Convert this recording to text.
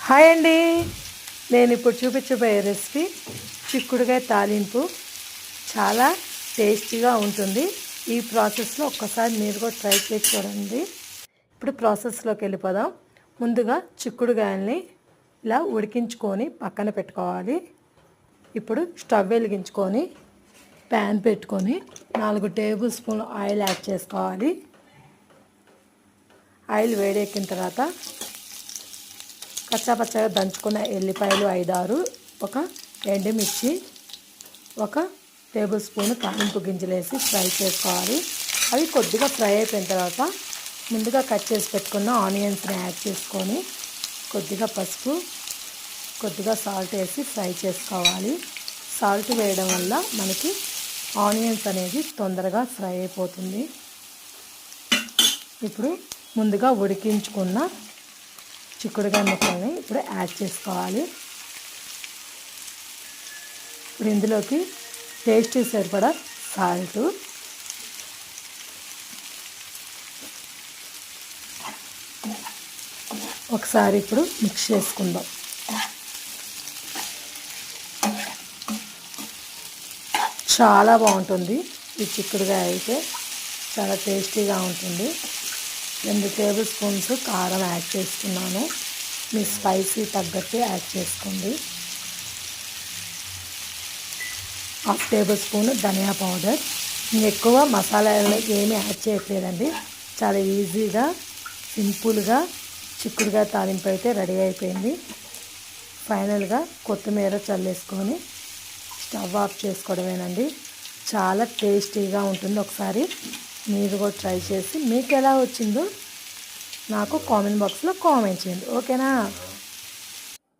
Hi అండి, నేను ఇప్పుడు చూపించబోయే రెసిపీ చిక్కుడుకాయ తాలింపు. చాలా టేస్టీగా ఉంటుంది. ఈ ప్రాసెస్లో ఒక్కసారి మీరు కూడా ట్రై చేసి చూడండి. ఇప్పుడు ప్రాసెస్లోకి వెళ్ళిపోదాం. ముందుగా చిక్కుడుకాయల్ని ఇలా ఉడికించుకొని పక్కన పెట్టుకోవాలి. ఇప్పుడు స్టవ్ వెలిగించుకొని ప్యాన్ పెట్టుకొని 4 టేబుల్ స్పూన్లు ఆయిల్ యాడ్ చేసుకోవాలి. ఆయిల్ వేడెక్కిన తర్వాత కచ్చాపచ్చగా దంచుకున్న ఎల్లిపాయలు 5-6, ఒక ఎండుమిర్చి, 1 టేబుల్ స్పూన్ తాలింపు గింజలు వేసి ఫ్రై చేసుకోవాలి. అవి కొద్దిగా ఫ్రై అయిపోయిన తర్వాత ముందుగా కట్ చేసి పెట్టుకున్న ఆనియన్స్ని యాడ్ చేసుకొని కొద్దిగా పసుపు, కొద్దిగా సాల్ట్ వేసి ఫ్రై చేసుకోవాలి. సాల్ట్ వేయడం వల్ల మనకి ఆనియన్స్ అనేది తొందరగా ఫ్రై అయిపోతుంది. ఇప్పుడు ముందుగా ఉడికించుకున్న చిక్కుడుకాయ ముక్కల్ని ఇప్పుడు యాడ్ చేసుకోవాలి. ఇప్పుడు ఇందులోకి టేస్ట్ సరిపడా సాల్ట్, ఒకసారి ఇప్పుడు మిక్స్ చేసుకుందాం. చాలా బాగుంటుంది ఈ చిక్కుడుకాయ, అయితే చాలా టేస్టీగా ఉంటుంది. 2 టేబుల్ స్పూన్స్ కారం యాడ్ చేస్తున్నాను. మీ స్పైసీ తగ్గట్టు యాడ్ చేసుకోండి. 1/2 టేబుల్ స్పూన్ ధనియా పౌడర్. ఎక్కువ మసాలాలు ఏమీ యాడ్ చేయట్లేదండి. చాలా ఈజీగా సింపుల్గా చిక్కుడుకాయ తాలింపు అయితే రెడీ అయిపోయింది. ఫైనల్గా కొత్తిమీర చల్లేసుకొని స్టవ్ ఆఫ్ చేసుకోవడమేనండి. చాలా టేస్టీగా ఉంటుంది. ఒకసారి మీరు కూడా ట్రై చేసి మీకు ఎలా వచ్చిందో నాకు కామెంట్ బాక్స్లో కామెంట్ చేయండి. ఓకేనా?